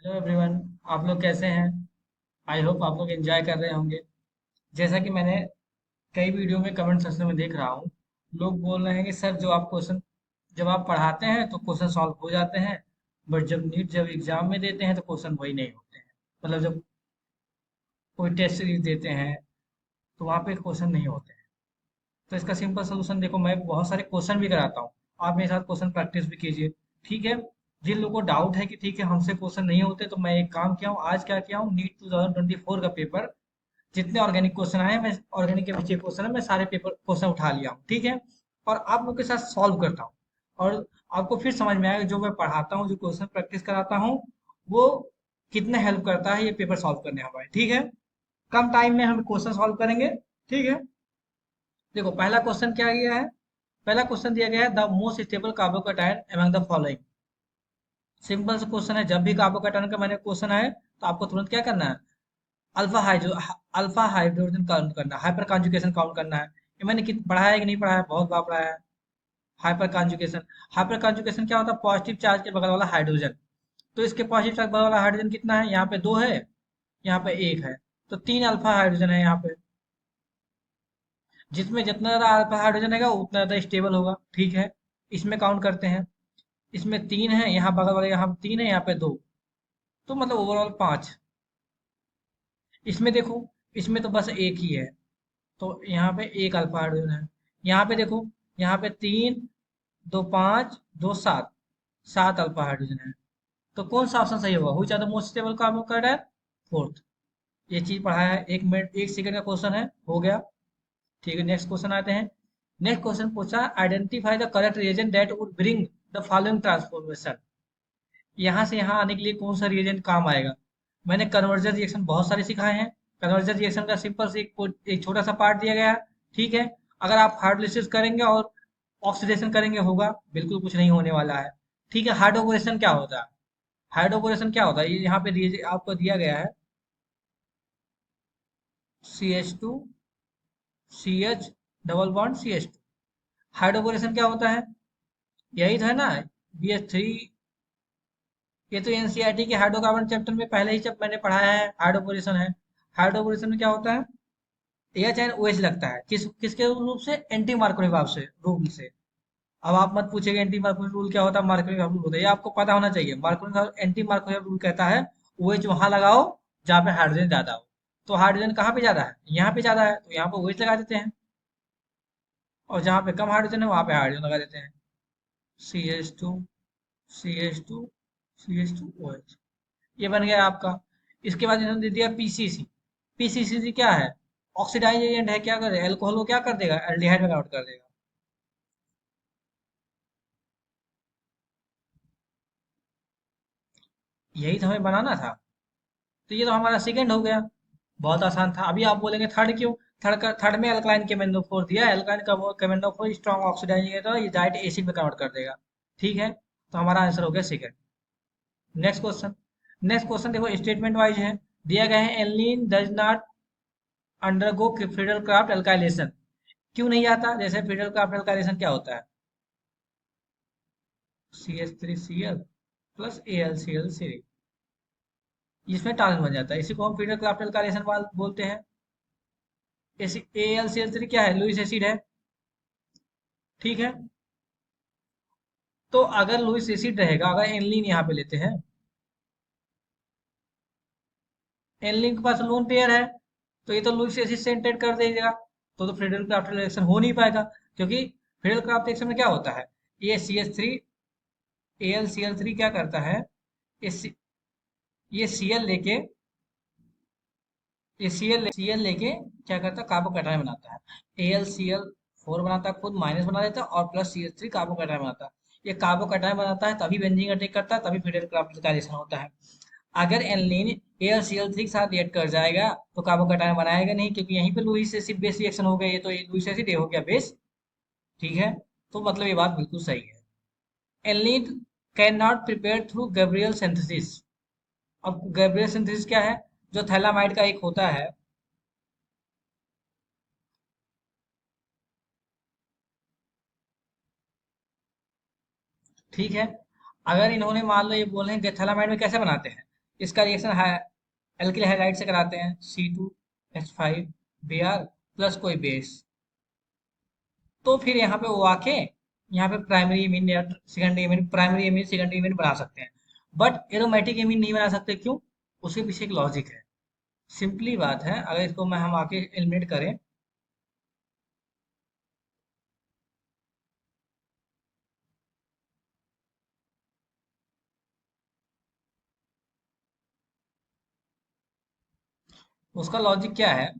Hello everyone. आप लोग कैसे हैं? आई होप आप लोग एंजॉय कर रहे होंगे। जैसा कि मैंने कई वीडियो में कमेंट सेक्शन में देख रहा हूँ, लोग बोल रहे हैं कि सर जो आप क्वेश्चन जब आप पढ़ाते हैं तो क्वेश्चन सॉल्व हो जाते हैं, बट जब एग्जाम में देते हैं तो क्वेश्चन वही नहीं होते हैं। मतलब जब कोई टेस्ट सीरीज देते हैं तो वहाँ पे क्वेश्चन नहीं होते हैं। तो इसका सिंपल सोल्यूशन देखो, मैं बहुत सारे क्वेश्चन भी कराता हूँ। आप मेरे साथ क्वेश्चन प्रैक्टिस भी कीजिए। ठीक है। जिन लोगों को डाउट है कि ठीक है हमसे क्वेश्चन नहीं होते, तो मैं एक काम किया हूँ, आज क्या किया हूँ, नीट 2024 का पेपर जितने ऑर्गेनिक क्वेश्चन आए, मैं ऑर्गेनिक के बच्चे क्वेश्चन है, मैं सारे पेपर क्वेश्चन उठा लिया हूँ। ठीक है। और आप लोग के साथ सॉल्व करता हूँ। और आपको फिर समझ में आएगा, जो मैं पढ़ाता हूँ, जो क्वेश्चन प्रैक्टिस कराता हूँ, वो कितने हेल्प करता है ये पेपर सॉल्व करने हमारे। ठीक है। कम टाइम में हम क्वेश्चन सॉल्व करेंगे। ठीक है। देखो पहला क्वेश्चन क्या दिया है। पहला क्वेश्चन दिया गया है, the most stable carbocation among the following. Simple सा क्वेश्चन है, जब भी कार्बोकेटाइन का मैंने क्वेश्चन आए तो आपको तुरंत क्या करना है, alpha hydro alpha hydrogen count करना, हाइपर कॉन्जुगेशन काउंट करना है। ये मैंने पढ़ाया है कि नहीं पढ़ाया है? बहुत बार पढ़ाया है। Hyper conjugation. हाइपर कॉन्जुगेशन क्या होता है? पॉजिटिव चार्ज के बगल वाला हाइड्रोजन। तो इसके पॉजिटिव चार्ज बगल वाला हाइड्रोजन कितना है? यहाँ पे दो है, यहाँ पे एक है। तो तीन अल्फा हाइड्रोजन है यहाँ पे। जिसमें जितना ज्यादा अल्फा हाइड्रोजन है उतना ज्यादा स्टेबल होगा। ठीक है। इसमें काउंट करते हैं। इसमें तीन है, यहाँ बगल वाले यहाँ तीन है, यहाँ पे दो। तो मतलब ओवरऑल पांच। इसमें देखो, इसमें तो बस एक ही है। तो यहाँ पे एक अल्फा हाइड्रोजन है। यहाँ पे देखो, यहाँ पे तीन, दो पाँच, दो सात, सात अल्फा हाइड्रोजन है। तो कौन सा ऑप्शन सही होगा? Which are the most stable carbocation? Fourth. ये चीज पढ़ाया है। एक मिनट एक सेकंड का क्वेश्चन है, हो गया। ठीक है, नेक्स्ट क्वेश्चन आते हैं। नेक्स्ट क्वेश्चन पूछा, identify the correct reagent that would bring the following transformation. यहाँ से यहाँ आने के लिए कौन सा रिएजेंट काम आएगा? मैंने कन्वर्जन रिएक्शन बहुत सारे सिखाए हैं। कन्वर्जन रिएक्शन का सिंपल से एक छोटा सा पार्ट दिया गया है। ठीक है। अगर आप हाइड्रोलिसिस करेंगे और ऑक्सीडेशन करेंगे, होगा बिल्कुल कुछ नहीं होने वाला है। ठीक है। हाइड्रोकोरेशन क्या होता है? हाइड्रोकोरेशन क्या होता है? ये यहाँ पे आपको दिया गया है, CH2 CH double bond CH2। हाइड्रोकोरेशन क्या होता है? यही तो है ना, BH3। ये तो एनसीईआरटी के हाइड्रोकार्बन चैप्टर में पहले ही जब मैंने पढ़ाया है, हाइड्रोपोरेशन है। हाइड्रोपोरेशन में क्या होता है, एच एंड ओ एच लगता है, किसके रूप से? एंटी मार्कोनी से, रूल से। अब आप मत पूछेगा एंटी मार्कोनी रूल क्या होता है, मार्कोनी रूल होता है, ये आपको पता होना चाहिए। मार्कोनी एंटी मार्कोनी रूल कहता है ओ एच वहां लगाओ जहाँ पे हाइड्रोजन ज्यादा हो। तो हाइड्रोजन कहाँ पे ज्यादा है? यहाँ पे ज्यादा है, तो यहाँ पे ओ एच लगा देते हैं। और जहाँ पे कम हाइड्रोजन है वहां पे हाइड्रोजन लगा देते हैं। CH2 CH2 CH2 OH। ये बन गया आपका। इसके बाद इन्होंने दे दिया पीसीसी। पीसीसी क्या है? ऑक्सीडाइज एजेंट है। क्या कर देगा? एल्कोहल को क्या कर देगा? एल्डिहाइड में कन्वर्ट कर देगा। यही तो हमें बनाना था। तो ये तो हमारा सेकंड हो गया। बहुत आसान था। अभी आप बोलेंगे थर्ड क्यों? थर्ड में अल्कलाइन केमेंडोफोर दिया। अल्कलाइन केमेंडोफोर स्ट्रॉन्ग ऑक्सीडाइजिंग है, तो ये डायरेक्ट एसिड में कन्वर्ट कर देगा। ठीक है। तो हमारा आंसर हो गया second. Next question. Next question देखो, स्टेटमेंट वाइज है। दिया गया है, aniline does not undergo Friedel Crafts alkylation. क्यों नहीं आता? जैसे फ्रीडल क्राफ्ट एल्काइलेशन क्या होता है? CH3Cl प्लस AlCl3, इसमें टॉलन बन जाता है। इसी को हम फ्रीडल क्राफ्ट एल्काइलेशन बोलते हैं। AlCl3 क्या है? लुईस एसिड है। ठीक है। तो अगर लुईस एसिड रहेगा, अगर एनलीन यहाँ पे लेते हैं, एनलीन के पास लोन पेयर है, तो ये तो लुईस एसिड से इंटेट कर देगा। तो फ्रीडल क्राफ्ट रिएक्शन हो नहीं पाएगा, क्योंकि फ्रीडल क्राफ्ट रिएक्शन में क्या होता है, ये CH3 AlCl3 क्या करता है, ये ये Cl लेके, ये Cl लेके क्या करता है, कार्बोकैटायन बनाता है। AlCl4 बनाता है, खुद माइनस बना देता है, और प्लस CH3 कार्बोकैटायन बनाता है। ये कार्बोकैटायन बनाता है, तभी बेंजीन अटैक करता है, तभी फ्रीडल क्राफ्ट रिएक्शन होता है। अगर एनिलीन AlCl3 के साथ रिएक्ट कर जाएगा तो कार्बोकैटायन बनाएगा नहीं, क्योंकि यहीं पे लुईस एसिड बेस रिएक्शन हो गया। ये तो लुईस एसिड, ये हो गया बेस। ठीक है। तो मतलब ये बात बिल्कुल सही है। Aniline can not prepare through Gabriel synthesis. अब गैब्रियल सिंथेसिस क्या है? जो थैलामाइड का एक होता है। ठीक है। अगर इन्होंने मान लो ये बोल रहे हैं कि थैलामाइड में कैसे बनाते हैं, इसका रिएक्शन है एल्किल हाइड्राइड से कराते हैं, C2H5 Br प्लस कोई बेस। तो फिर यहाँ पे वो आके यहाँ पे प्राइमरी एमीन या secondary amine, primary amine secondary amine बना सकते हैं। बट एरोमेटिक एमीन नहीं बना सकते, क्यों? उसके पीछे एक लॉजिक है। सिंपली बात है, अगर इसको मैं हम आके एलिमिनेट करें, उसका लॉजिक क्या है?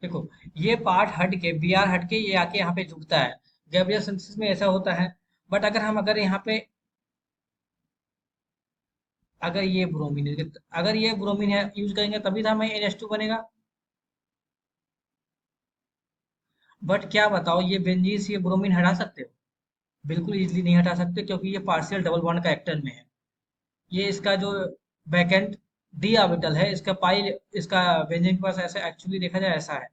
देखो, ये पार्ट हट के, Br हट के ये आके यहाँ पे जुड़ता है। गैब्रियल सिंथेसिस में ऐसा होता है। बट अगर यहाँ पे अगर ये ब्रोमीन है, अगर ये ब्रोमीन है यूज करेंगे तभी तो हमें NH2 बनेगा। बट क्या बताओ, ये बेंजीन से ये ब्रोमीन हटा सकते हो? बिल्कुल इजीली नहीं हटा सकते, क्योंकि ये पार्शियल डबल बॉन्ड का एक्टन में है। ये इसका जो बैकेंड डी ऑर्बिटल है, इसका पाई, इसका बेंजीन के पास ऐसा एक्चुअली देखा जाए ऐसा है।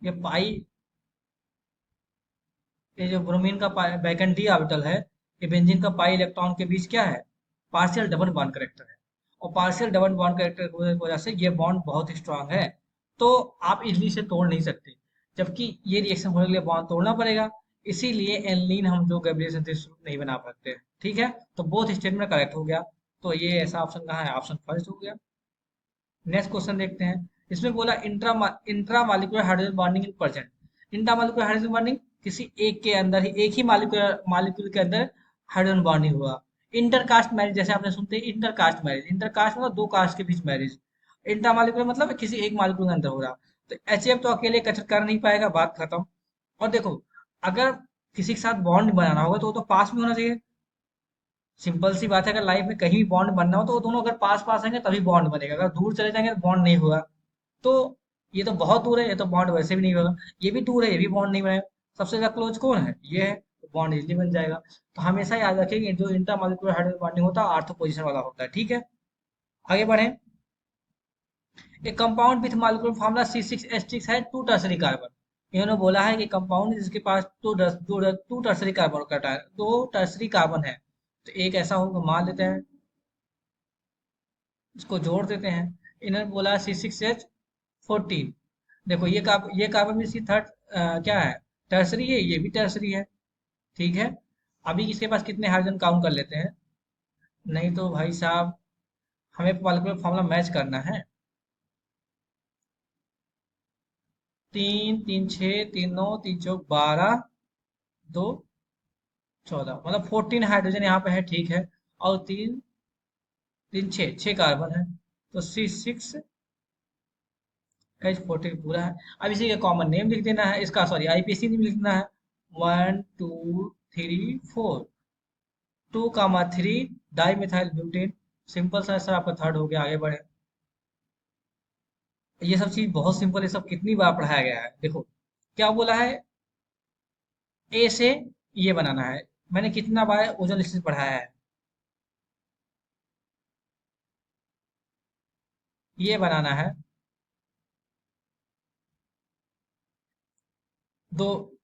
ये पाई, ये जो ब्रोमीन का बैकेंड डी ऑर्बिटल है, ये बेंजीन का पाई इलेक्ट्रॉन के बीच क्या है? पार्शियल डबल बॉन्ड करेक्टर है। और पार्शियल डबल बॉन्ड करेक्टर की वजह से ये बॉन्ड बहुत ही स्ट्रांग है। तो आप इजली से तोड़ नहीं सकते। जबकि ये रिएक्शन होने के लिए बॉन्ड तोड़ना पड़ेगा। इसीलिए एनलीन हम जो गैब्रियल सिंथेसिस नहीं बना पाते। ठीक है, तो बोथ स्टेटमेंट करेक्ट हो गया। तो ये ऐसा ऑप्शन कहाँ है? ऑप्शन फर्स्ट हो गया। नेक्स्ट क्वेश्चन देखते हैं। इसमें बोला intra molecular hydrogen bonding in present. Intra molecular hydrogen bonding, किसी एक के अंदर ही, एक ही मालिक्यूल के अंदर हाइड्रोजन बॉन्डिंग हुआ। इंटरकास्ट मैरिज, जैसे आपने सुनते हैं इंटरकास्ट मैरिज, इंटरकास्ट मतलब दो कास्ट के बीच मैरिज। इंट्रा मालिकुलर मतलब किसी एक मालिक्यूल के अंदर हो रहा। तो HF तो अकेले कचर कर नहीं पाएगा, बात खत्म। और देखो, अगर किसी के साथ बॉन्ड बनाना होगा तो वो तो पास में होना चाहिए। सिंपल सी बात है, अगर लाइफ में कहीं भी बॉन्ड बनना हो तो वो दोनों अगर पास पास आएंगे तभी बॉन्ड बनेगा। अगर दूर चले जाएंगे तो बॉन्ड नहीं होगा। तो ये तो बहुत दूर है, ये तो बॉन्ड वैसे भी नहीं होगा। ये भी दूर है, ये भी बॉन्ड नहीं बनेगा। सबसे ज्यादा क्लोज कौन है? ये है, तो बॉन्ड इजीली बन जाएगा। तो हमेशा याद रखेंगे, जो इंटरमॉलिक्यूलर हाइड्रोजन बॉन्डिंग होता है आर्थो पोजीशन वाला होता है। ठीक है, आगे बढ़े। एक compound with molecular formula C6H6 है, टू टर्सरी कार्बन। इन्होंने बोला है कि कंपाउंड जिसके पास टू टर्सरी कार्बन का दो टर्सरी कार्बन है। तो एक ऐसा होगा, मान लेते हैं, इसको जोड़ देते हैं। इन्होंने बोला C6H14। देखो, ये कार्बन भी इसकी थर्ड क्या है? टर्सरी है, ये भी टर्सरी है। ठीक है, अभी इसके पास कितने हाइड्रोजन काउंट कर लेते हैं। नहीं तो भाई साहब, हमें मॉलिक्यूलर फार्मूला मैच करना है। 3 3 6, 3 9 3 4 12, 2 14, मतलब 14 हाइड्रोजन यहाँ पे है। ठीक है, और 3 3 6 कार्बन है। तो C6H14 पूरा है। अब इसी का कॉमन नेम लिख देना है, इसका सॉरी IPC नेम लिखना है। 1 2 3 4, 2 3 डाई मिथाइल ब्यूटेन। सिंपल सा सर, आपका थर्ड हो गया। आगे बढ़े। ये सब चीज बहुत सिंपल है, सब कितनी बार पढ़ाया गया है। देखो, क्या बोला है? ए से ये बनाना है। मैंने कितना बार ओजोन स्टेज पढ़ाया है? ये बनाना है। दो,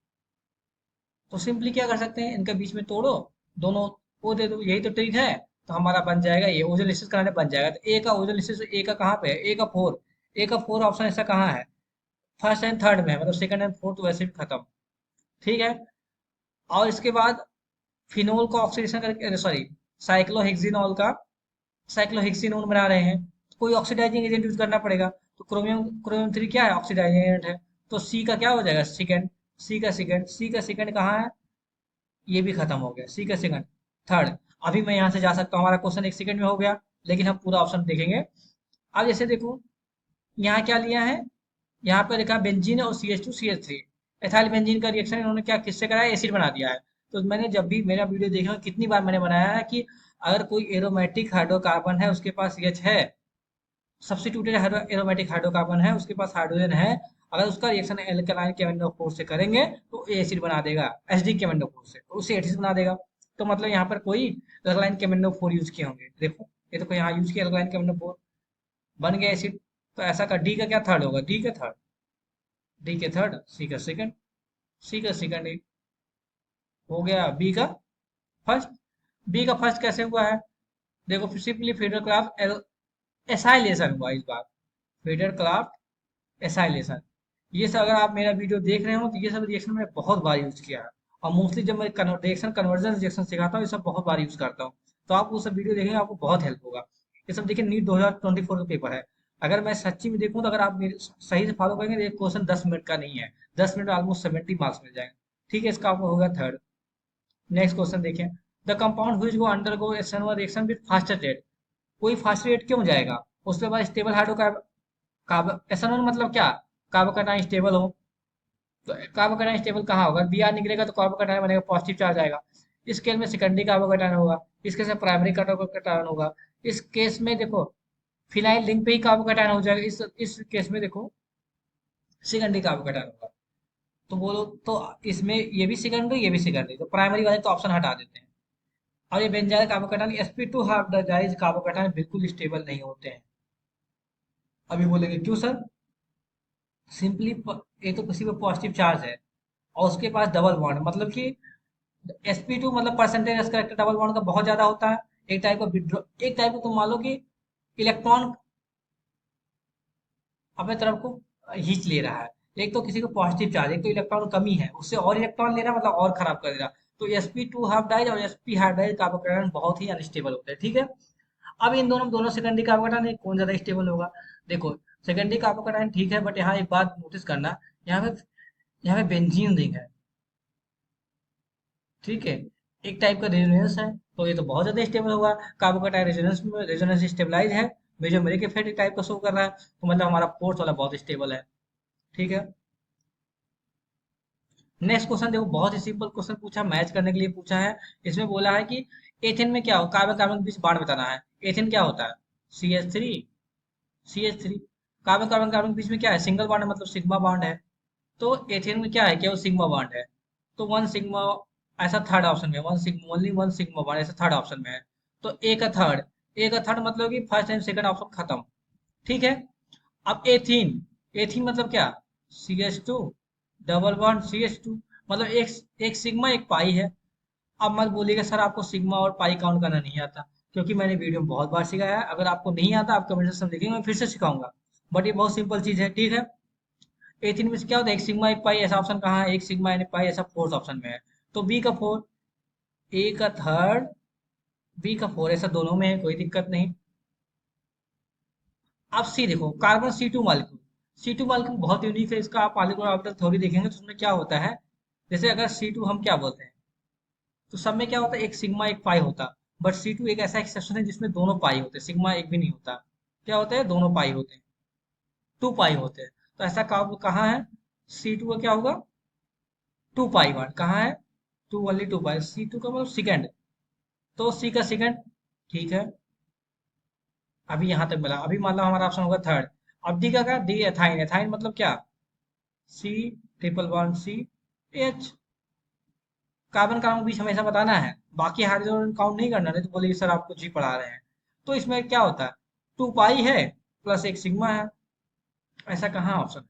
तो सिंपली क्या कर सकते हैं, इनके बीच में तोड़ो, दोनों वो दे दो, यही तो ट्रिक है। तो हमारा बन जाएगा, ये ओजोन स्टेज कराने बन जाएगा। तो ए का ओजोन स्टेज, ए का कहाँ पे है? A का 4। A का 4 ऑप्शन ऐसा कहाँ है? फर्स्ट एंड थर्ड में है, मतलब सेकंड एंड फोर्थ वैसे भी खत्म। ठीक है, और इसके बाद फिनोल का ऑक्सीडेशन करके, सॉरी, साइक्लोहेक्सिनॉल का साइक्लोहेक्सिनोन बना रहे हैं। तो कोई ऑक्सीडाइजिंग एजेंट यूज करना पड़ेगा। तो क्रोमियम 3 क्या है? ऑक्सीडाइजिंग एजेंट है। तो सी का क्या हो जाएगा? सेकंड। सी का सेकंड कहाँ है? ये भी खत्म हो गया। सी का सेकंड, थर्ड। अभी मैं यहाँ से जा सकता हूँ, हमारा क्वेश्चन एक सेकंड में हो गया। लेकिन हम पूरा ऑप्शन देखेंगे। अब जैसे देखो, यहाँ क्या लिया है? यहाँ पर लिखा बेंजीन और CH2CH3। एथाइल बेंजीन का रिएक्शन इन्होंने क्या किससे कराया? एसिड बना दिया है। तो मैंने जब भी मेरा वीडियो देखा, कितनी बार मैंने बनाया है कि अगर कोई एरोमेटिक हाइड्रोकार्बन है, उसके पास CH है, सब्स्टिट्यूटेड एरोमेटिक हाइड्रोकार्बन है, उसके पास हाइड्रोजन है, अगर उसका रिएक्शन एल्कलाइन केमिकल फोर्स से करेंगे तो एसिड बना देगा। एसिडिक केमिकल फोर्स से, तो उसे एसिड बना देगा। तो मतलब यहाँ पर कोई एल्कलाइन केमिकल फोर यूज किए होंगे। देखो, ये तो कोई यहाँ यूज किया एल्कलाइन केमिकल फोर, बन गया एसिड। तो ऐसा का डी का क्या थर्ड होगा? डी का थर्ड, डी के थर्ड, सी का सेकंड, सी का सेकंड हो गया। बी का फर्स्ट। बी का फर्स्ट कैसे हुआ है? देखो सिंपली फीडर क्राफ्ट एसाइलेशन हुआ इस बार। फीडर क्राफ्ट एसाइलेशन, ये सब अगर आप मेरा वीडियो देख रहे हो तो ये सब रिएक्शन मैंने बहुत बार यूज किया है। और मोस्टली जब मैं रिएक्शन कन्वर्जन रिएक्शन सिखाता हूँ ये सब बहुत बार यूज करता हूँ। तो आप वो सब वीडियो देखेंगे आपको बहुत हेल्प होगा। ये सब देखिए नीट 2024 का पेपर है। अगर मैं सच्ची में देखूँ तो अगर आप मेरे सही से फॉलो करेंगे तो एक क्वेश्चन 10 मिनट का नहीं है। 10 मिनट में ऑलमोस्ट 70 मार्क्स मिल जाएंगे। ठीक है, इसका आपको होगा थर्ड। नेक्स्ट क्वेश्चन देखें। The compound which go undergo SN1 reaction with faster rate, कोई फास्ट रेट क्यों जाएगा? उसके बाद स्टेबल हाइड्रोकार्बन SN1 मतलब क्या? कार्बोकैटायन स्टेबल हो। तो कार्बोकैटायन स्टेबल कहाँ होगा? बी आर निकलेगा तो कार्बोकैटायन बनेगा, पॉजिटिव चार्ज आएगा। इस केस में सेकेंडरी कार्बोकैटायन होगा। इस केस में प्राइमरी कार्बोकैटायन होगा। इस केस में देखो फिनाइल रिंग पे ही कार्बोकैटायन हो जाएगा। इस केस में देखो सेकेंडरी कार्बोकैटायन होगा। तो बोलो तो इसमें ये भी सेकेंडरी ये भी सेकेंडरी, तो प्राइमरी वाले तो ऑप्शन हटा देते हैं। और ये benzyl carbocation sp2 hybridised carbocation बिल्कुल स्टेबल नहीं होते हैं। अभी बोलेंगे क्यों सर? सिंपली ये तो किसी पे पॉजिटिव चार्ज है और उसके पास डबल बॉन्ड, मतलब कि sp2 मतलब परसेंटेज इसका डबल बॉन्ड का बहुत ज्यादा होता है। एक टाइप का विड्रॉ, एक टाइप का तुम मान लो कि इलेक्ट्रॉन अपने तरफ को खींच ले रहा है। एक तो किसी को पॉजिटिव चार्ज, एक तो इलेक्ट्रॉन कमी है उससे और इलेक्ट्रॉन ले रहा है, मतलब और खराब कर दे रहा है। तो sp2 हाफ डाइज और sp हाइब्रिडाइज कार्बोकैटायन बहुत ही अनस्टेबल होते हैं। ठीक है, अब इन दोनों सेकेंडरी कार्बोकैटायन है, कौन ज्यादा स्टेबल होगा? देखो सेकेंडरी कार्बोकैटायन ठीक है, बट यहाँ एक बात नोटिस करना। यहाँ पे यहाँ पे बेंजीन रिंग है। ठीक है, एक टाइप का रेजोनेंस है, तो ये तो बहुत ज्यादा स्टेबल होगा। कार्बोकैटायन रेजोनेंस में रेजोनेंस स्टेबलाइज है, मेजोमेरिक इफेक्ट टाइप का शो कर रहा है, तो मतलब हमारा फोर्थ वाला बहुत स्टेबल है। ठीक है, नेक्स्ट क्वेश्चन देखो, बहुत ही सिंपल क्वेश्चन पूछा, मैच करने के लिए पूछा है। इसमें बोला है कि एथेन में क्या हो, कार्बन कार्बन के बीच बांड बताना है। एथेन क्या होता है? CH3। CH3, carbon carbon carbon के बीच में क्या है? सिंगल बॉन्ड है, मतलब सिग्मा बॉन्ड है। तो एथेन में क्या है? केवल सिग्मा बॉन्ड है। तो वन सिग्मा, ऐसा थर्ड ऑप्शन में one sigma, only one sigma bond, ऐसा थर्ड ऑप्शन में है। तो ए का थर्ड मतलब कि फर्स्ट एंड सेकंड ऑप्शन खत्म। ठीक है, अब एथीन, एथीन मतलब क्या? CH2 डबल बॉन्ड CH2, मतलब एक एक सिग्मा एक पाई है। अब मत बोलिएगा सर आपको सिग्मा और पाई काउंट करना नहीं आता, क्योंकि मैंने वीडियो में बहुत बार सिखाया है। अगर आपको नहीं आता आप कमेंट सेक्शन में लिखेंगे, मैं फिर से सिखाऊंगा। बट ये बहुत सिंपल चीज है। ठीक है, एथीन में से क्या होता है? एक सिग्मा एक पाई, ऐसा ऑप्शन कहाँ है? एक सिग्मा एक पाई, ऐसा फोर्थ ऑप्शन में है। तो बी का फोर, ए का थर्ड, बी का फोर, ऐसा दोनों में है, कोई दिक्कत नहीं। अब सी देखो, carbon C2 molecule. C2 molecule बहुत यूनिक है, इसका आप मॉलिक्यूलर ऑर्बिटल थ्योरी देखेंगे तो उसमें क्या होता है। जैसे अगर C2 हम क्या बोलते हैं, तो सब में क्या होता है? एक सिग्मा एक पाई होता। बट C2 एक ऐसा एक्सेप्शन है जिसमें दोनों पाई होते हैं, सिग्मा एक भी नहीं होता। क्या होता है? दोनों पाई होते हैं, 2 पाई होते हैं। तो ऐसा कहाँ है? C2 का क्या होगा? 2 पाई 1 कहाँ है? टू ओनली 2 पाई, C2 का मतलब सेकेंड, तो सी का सेकेंड। ठीक है, अभी यहां तक मिला। अभी मान लो हमारा ऑप्शन होगा थर्ड। अब डी का क्या? डी एथाइन, एथाइन मतलब क्या? C triple bond CH। Carbon carbon के बीच हमेशा बताना है, बाकी हाइड्रोजन काउंट नहीं करना, नहीं तो बोलेगी सर आप कुछ ही पढ़ा रहे हैं। तो इसमें क्या होता है? 2 पाई है प्लस एक सिग्मा है, ऐसा कहाँ ऑप्शन?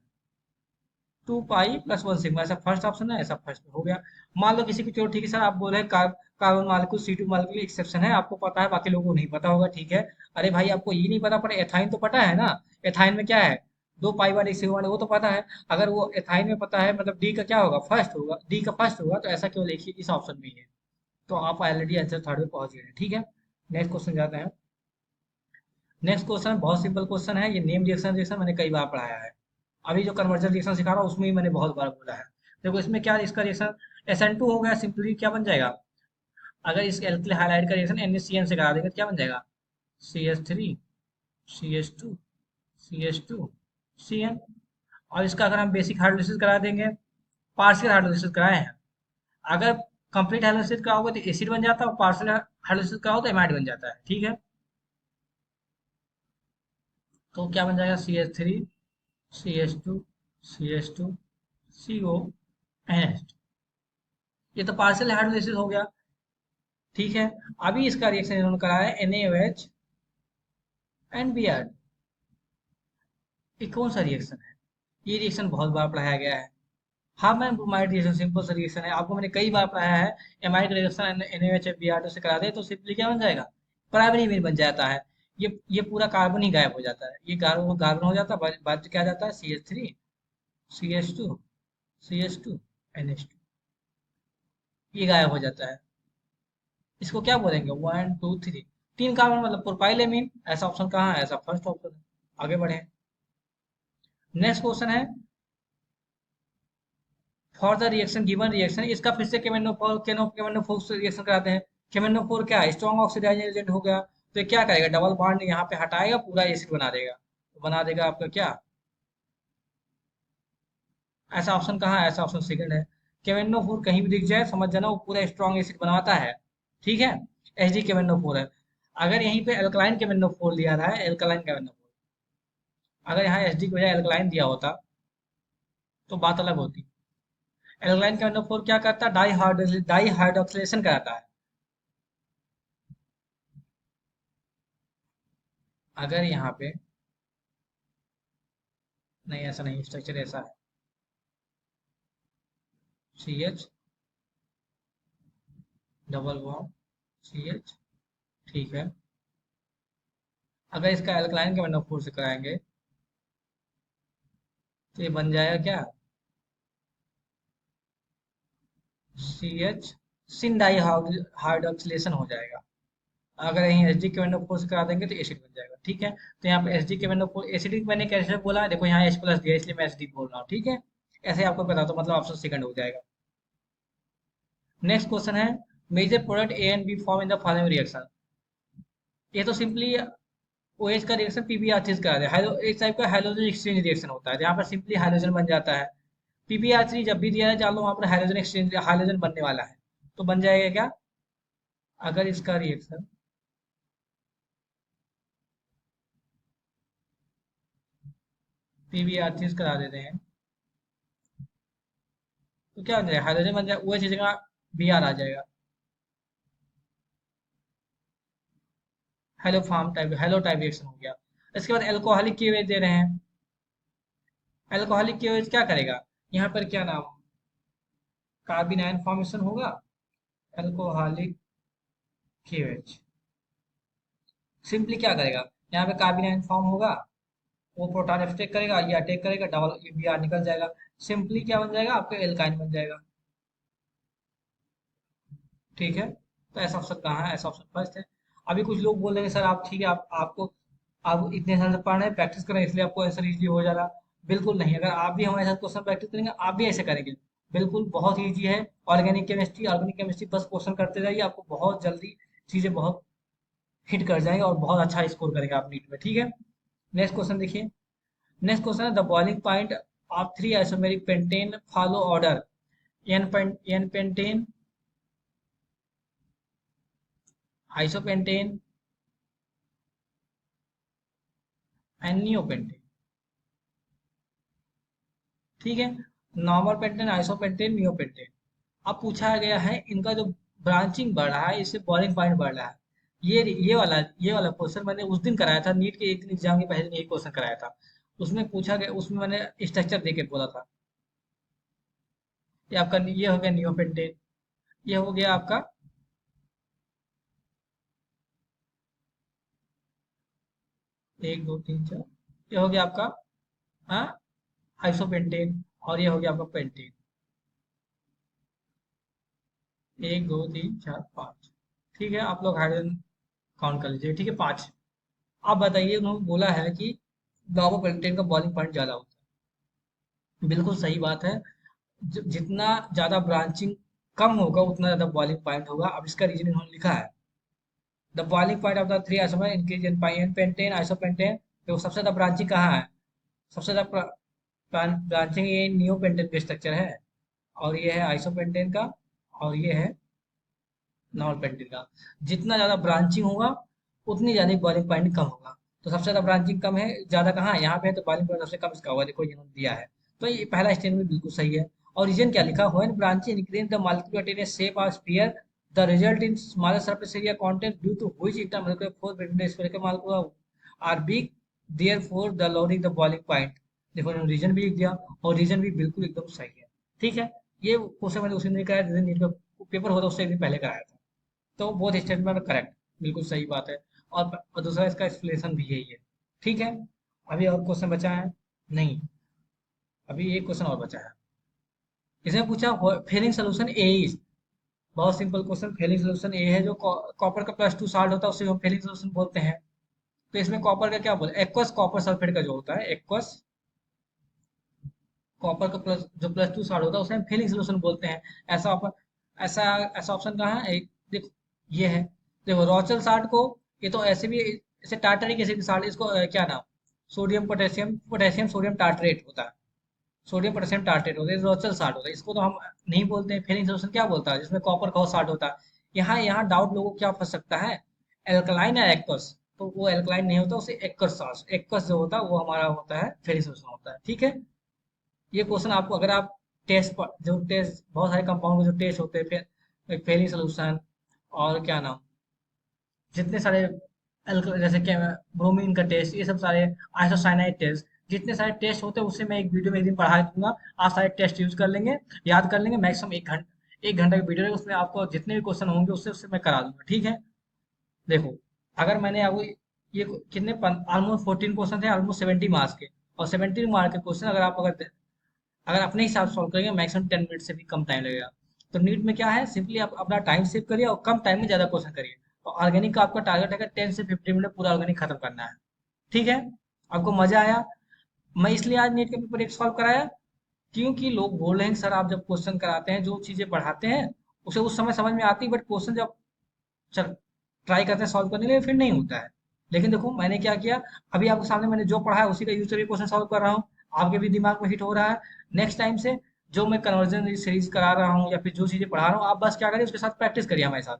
2 पाई प्लस 1 सिग्मा, ऐसा फर्स्ट ऑप्शन है, ऐसा फर्स्ट हो गया। मान लो किसी की चोट, ठीक है सर आप बोल रहे हैं carbon molecule C2 molecule exception है, आपको पता है बाकी लोगों को नहीं पता होगा। ठीक है, अरे भाई आपको ये नहीं पता, पर एथाइन तो पता है ना। एथाइन में क्या है? 2 पाई 1 एक सिग्मा 1, वो तो पता है। अगर वो एथाइन में पता है, मतलब डी का क्या होगा? फर्स्ट होगा, डी का फर्स्ट होगा, तो ऐसा क्यों लिखिए इस ऑप्शन में ही है। तो आप ऑलरेडी आंसर थर्ड में पहुंच गए हैं। ठीक है, नेक्स्ट क्वेश्चन जाते हैं। नेक्स्ट क्वेश्चन बहुत सिंपल क्वेश्चन है, ये नेम रिएक्शन रिएक्शन मैंने कई बार पढ़ाया है। अभी जो कन्वर्जन रिएक्शन सिखा रहा हूँ उसमें ही मैंने बहुत बार बोला है। देखो इसमें क्या, इसका रिएक्शन SN2 हो गया, सिंपली क्या बन जाएगा? अगर इस एल्किल हाइलाइट का रिएक्शन NaCN से करा देंगे तो क्या बन जाएगा? CH3 CH2 CH2 CN। और इसका अगर हम बेसिक हाइड्रोलिसिस करा देंगे, पार्शियल हाइड्रोलिसिस कराए हैं, अगर कंप्लीट हाइड्रोलिसिस कराओगे तो एसिड बन जाता है, और पार्शियल हाइड्रोलिसिस कराओ तो एमाइड बन जाता है। ठीक है, तो क्या बन जाएगा? CH3 CH2 CH2 CONH। ये तो पार्शियल हाइड्रोलिसिस हो गया। ठीक है, अभी इसका रिएक्शन इन्होंने कराया है NaOH एंड Br। ये कौन सा रिएक्शन है? ये रिएक्शन बहुत बार पढ़ाया गया है। हाँ मैम, ब्रोमाइड रिएक्शन सिंपल सा रिएक्शन है, आपको मैंने कई बार पढ़ाया है। एमाइड रिएक्शन NaOH Br2 से करा दे तो सिंपली क्या बन जाएगा? प्राइमरी इमेज बन जाता है। ये पूरा कार्बन ही गायब हो जाता है, ये कार्बन कार्बन हो जाता है, बाद में क्या आ जाता है, CH3 CH2 CH2 NH2, ये गायब हो जाता है। इसको क्या बोलेंगे, 1 2 3, 3 कार्बन मतलब प्रोपाइल एमीन। ऐसा ऑप्शन कहाँ है, ऐसा फर्स्ट ऑप्शन है। आगे बढ़े, नेक्स्ट क्वेश्चन है, for the reaction given reaction, इसका फिर से केमेनोफोर केमेनोफोर से रिएक्शन कराते हैं। केमेनोफोर क्या है, स्ट्रॉन्ग ऑक्सीडाइजिंग एजेंट हो गया, तो ये क्या करेगा, डबल बॉन्ड यहाँ पे हटाएगा, पूरा एसिड बना देगा, तो बना देगा आपका क्या, ऐसा ऑप्शन कहाँ है, ऐसा ऑप्शन सेकंड है। केमेनोफोर कहीं भी दिख जाए समझ जाना वो पूरा स्ट्रॉन्ग एसिड बनाता है। ठीक है, एच डी केमेनोफोर है। अगर यहीं पे एल्कलाइन केमेनोफोर लिया रहा है, एल्कलाइन केमेनोफोर, अगर यहाँ एच डी की बजाय एल्कलाइन दिया होता तो बात अलग होती। एल्कलाइन केमेनोफोर क्या करता है, डाई हाइड्रोक्सिलेशन कराता है। अगर यहाँ पे, नहीं ऐसा नहीं, स्ट्रक्चर ऐसा है, CH डबल बॉन्ड CH, ठीक है। अगर इसका एल्कलाइन केमेनोफोर से कराएंगे तो ये बन जाएगा क्या, CH सिन डाई हाइड्रोक्सिलेशन हो जाएगा। अगर यहीं एच डी केमेनोफोर से करा देंगे तो एसिड बन जाएगा। ठीक है, तो यहाँ पे एच डी केमेनोफोर एसिडिक मैंने कैसे बोला, देखो यहाँ H प्लस दिया इसलिए मैं एसिडिक बोल रहा हूँ। ठीक है, ऐसे आपको बता दो, मतलब ऑप्शन सेकंड हो जाएगा। नेक्स्ट क्वेश्चन है, major product A and B form in the following reaction. ये तो सिंपली OH का रिएक्शन PbR3 करा दे, हाइड्रो इस टाइप का हाइड्रोजन एक्सचेंज रिएक्शन होता है, जहाँ पर सिंपली हाइड्रोजन बन जाता है। PbR3 जब भी दिया है जान लो वहाँ पर हाइड्रोजन एक्सचेंज, हाइड्रोजन बनने वाला है, तो बन जाएगा क्या, अगर इसका रिएक्शन PbR3 करा देते हैं तो क्या बन जाएगा, हाइड्रोजन बन जाएगा, OH की जगह Br आ जाएगा। हेलो टाइप रिएक्शन हो गया। इसके बाद एल्कोहलिक केवेज दे रहे हैं। एल्कोहलिक केवेज क्या करेगा, यहाँ पर क्या नाम, कार्बिन आयन फॉर्मेशन होगा। एल्कोहलिक केवेज सिंपली क्या करेगा, यहाँ पे कार्बिन आयन फॉर्म होगा, वो प्रोटॉन अटैक करेगा, ये अटैक करेगा, डबल Br निकल जाएगा, सिंपली क्या बन जाएगा, आपका एल्काइन बन जाएगा। ठीक है, तो ऐसा ऑप्शन कहाँ है, ऐसा ऑप्शन फर्स्ट है। अभी कुछ लोग बोल रहे हैं सर आप, ठीक है, आप इतने साल से पढ़ रहे हैं, प्रैक्टिस कर रहे हैं, इसलिए आपको आंसर इजीली हो जा रहा। बिल्कुल नहीं, अगर आप भी हमारे साथ क्वेश्चन प्रैक्टिस करेंगे आप भी ऐसे करेंगे, बिल्कुल बहुत ईजी है। ऑर्गेनिक केमिस्ट्री बस क्वेश्चन करते जाइए, आपको बहुत जल्दी चीजें बहुत हिट कर जाएंगे और बहुत अच्छा स्कोर करेंगे आप नीट में। ठीक है, नेक्स्ट क्वेश्चन देखिए। नेक्स्ट क्वेश्चन है, the boiling point of 3 isomeric pentane follow order, n pentane, isopentane and neopentane. ठीक है, नॉर्मल पेंटेन, आइसोपेंटेन, नियोपेंटेन। अब पूछा गया है इनका जो ब्रांचिंग बढ़ रहा है, इससे बॉइलिंग पॉइंट बढ़ रहा है। ये वाला क्वेश्चन मैंने उस दिन कराया था, नीट के एक दिन एग्जाम के पहले दिन एक क्वेश्चन कराया था। उसमें पूछा गया, उसमें मैंने स्ट्रक्चर दे के बोला था। ये आपका, ये हो गया नियोपेंटेन, ये हो गया आपका, 1 2 3 4, ये हो गया आपका, हाँ, आइसोपेंटेन, और ये हो गया आपका पेंटेन। 1 2 3 4 5। ठीक है, आप लोग हाइड्रोजन काउंट कर लीजिए। ठीक है, 5। आप बताइए, उन्होंने बोला है कि कार्बोपेंटेन का बॉइलिंग पॉइंट ज्यादा होता है, बिल्कुल सही बात है। जितना ज्यादा ब्रांचिंग कम होगा उतना ज्यादा बॉइलिंग पॉइंट होगा। अब इसका रीजन इन्होंने लिखा है, the boiling point of the 3 isomer increase in pine pentane isopentane. तो सबसे ज्यादा ब्रांचिंग कहाँ है, सबसे ज्यादा ब्रांचिंग ये नियो पेंटेन का स्ट्रक्चर है, और ये है आइसोपेंटेन का, और ये है नॉन पेंटेन का। जितना ज्यादा ब्रांचिंग होगा उतनी ज्यादा बॉइलिंग पॉइंट कम होगा। तो सबसे ज्यादा ब्रांचिंग कम है, ज्यादा कहाँ है, यहाँ पे है, तो बॉइलिंग पॉइंट सबसे कम इसका होगा, देखो इन्होंने दिया है। तो ये पहला स्टेटमेंट बिल्कुल सही है। और रीजन क्या लिखा, when branching increase the molecule attain a shape or sphere, the result in smaller surface area content due to which intermolecular force between the spherical molecule are big, therefore the lowering the boiling point। देखो इन्होंने reason भी लिख दिया, और reason भी बिल्कुल एकदम सही है। ठीक है, ये क्वेश्चन मैंने उसी दिन कराया जिस दिन नीट का पेपर होता उससे एक दिन पहले कराया था। तो बोथ स्टेटमेंट करेक्ट, बिल्कुल सही बात है। और दूसरा इसका एक्सप्लेनेशन भी यही है। ठीक है, अभी और क्वेश्चन बचा है? नहीं, अभी एक क्वेश्चन और बचा है। इसमें पूछा फेलिंग सोल्यूशन ए इज, बहुत simple question. Fehling solution A है, जो कॉपर का +2 साल्ट होता है उसे हम फेलिंग सोल्यूशन बोलते हैं। तो इसमें कॉपर का क्या बोले, एक्वस कॉपर सल्फेट का जो होता है, एक्वस कॉपर का +2 साल्ट होता है उसे हम फेलिंग सोल्यूशन बोलते हैं। ऐसा ऐसा ऐसा ऑप्शन कहाँ है? एक देखो, ये है। देखो रॉचल साल्ट को, ये तो ऐसे भी, ऐसे टार्टरिक एसिड साल्ट, इसको क्या नाम, sodium potassium, potassium sodium tartrate होता है। सोडियम पोटेशियम टार्ट्रेट होता है, रोचल साल्ट होता है। इसको तो हम नहीं बोलते हैं। फेलिंग सोल्यूशन क्या बोलता है, जिसमें कॉपर का साल्ट होता है। यहाँ डाउट लोगों को क्या फंस सकता है, एल्कलाइन या एक्वस। तो वो एल्कलाइन नहीं होता, उसे एक्वस साल्ट, एक्वस जो होता है वो हमारा होता है, फेलिंग सोल्यूशन होता है। ठीक है, ये क्वेश्चन आपको, अगर आप टेस्ट पर, जो टेस्ट बहुत सारे कंपाउंड के जो टेस्ट होते हैं, फिर फेलिंग सोल्यूशन और क्या नाम, जितने सारे जैसे कि ब्रोमीन का टेस्ट, ये सब सारे आइसोसाइनाइड टेस्ट, जितने सारे टेस्ट होते हैं उससे मैं एक वीडियो में एक दिन पढ़ा दूंगा। आप सारे टेस्ट यूज कर लेंगे, याद कर लेंगे। मैक्सिमम 1 घंटा की वीडियो है, उसमें आपको जितने भी क्वेश्चन होंगे उससे उससे मैं करा दूंगा। ठीक है, देखो, अगर मैंने आपको ये कितने ऑलमोस्ट 14 क्वेश्चन थे, ऑलमोस्ट 70 मार्क्स के। और 70 मार्क के क्वेश्चन अगर आप अगर अपने हिसाब से सॉल्व करेंगे, मैक्सिमम 10 मिनट से भी कम टाइम लगेगा। तो नीट में क्या है, सिंपली आप अपना टाइम सेव करिए और कम टाइम में ज्यादा क्वेश्चन करिए। तो ऑर्गेनिक का आपका टारगेट है 10 से 15 मिनट में पूरा ऑर्गेनिक खत्म करना है। ठीक है, आपको मजा आया? मैं इसलिए आज नीट का पेपर एक सॉल्व कराया, क्योंकि लोग बोल रहे हैं कि सर आप जब क्वेश्चन कराते हैं, जो चीजें पढ़ाते हैं उसे उस समय समझ में आती है, बट क्वेश्चन जब चल ट्राई करते हैं सॉल्व करने के लिए, फिर नहीं होता है। लेकिन देखो मैंने क्या किया, अभी आपके सामने मैंने जो पढ़ा है उसी का यूज करके क्वेश्चन सॉल्व कर रहा हूँ। आपके भी दिमाग में हिट हो रहा है। नेक्स्ट टाइम से जो मैं कन्वर्जन सीरीज करा रहा हूँ या फिर जो चीजें पढ़ा रहा हूँ, आप बस क्या करिए, उसके साथ प्रैक्टिस करिए हमारे साथ।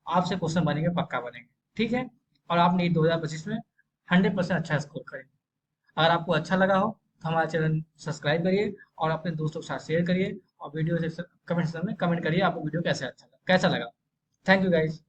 आपसे क्वेश्चन बनेंगे, पक्का बनेंगे। ठीक है, और आप नीट 2025 में 100% अच्छा स्कोर करेंगे। अगर आपको अच्छा लगा हो तो हमारा चैनल सब्सक्राइब करिए और अपने दोस्तों के साथ शेयर करिए, और वीडियो से कमेंट सेक्शन में कमेंट करिए आपको वीडियो कैसा लगा। Thank you guys.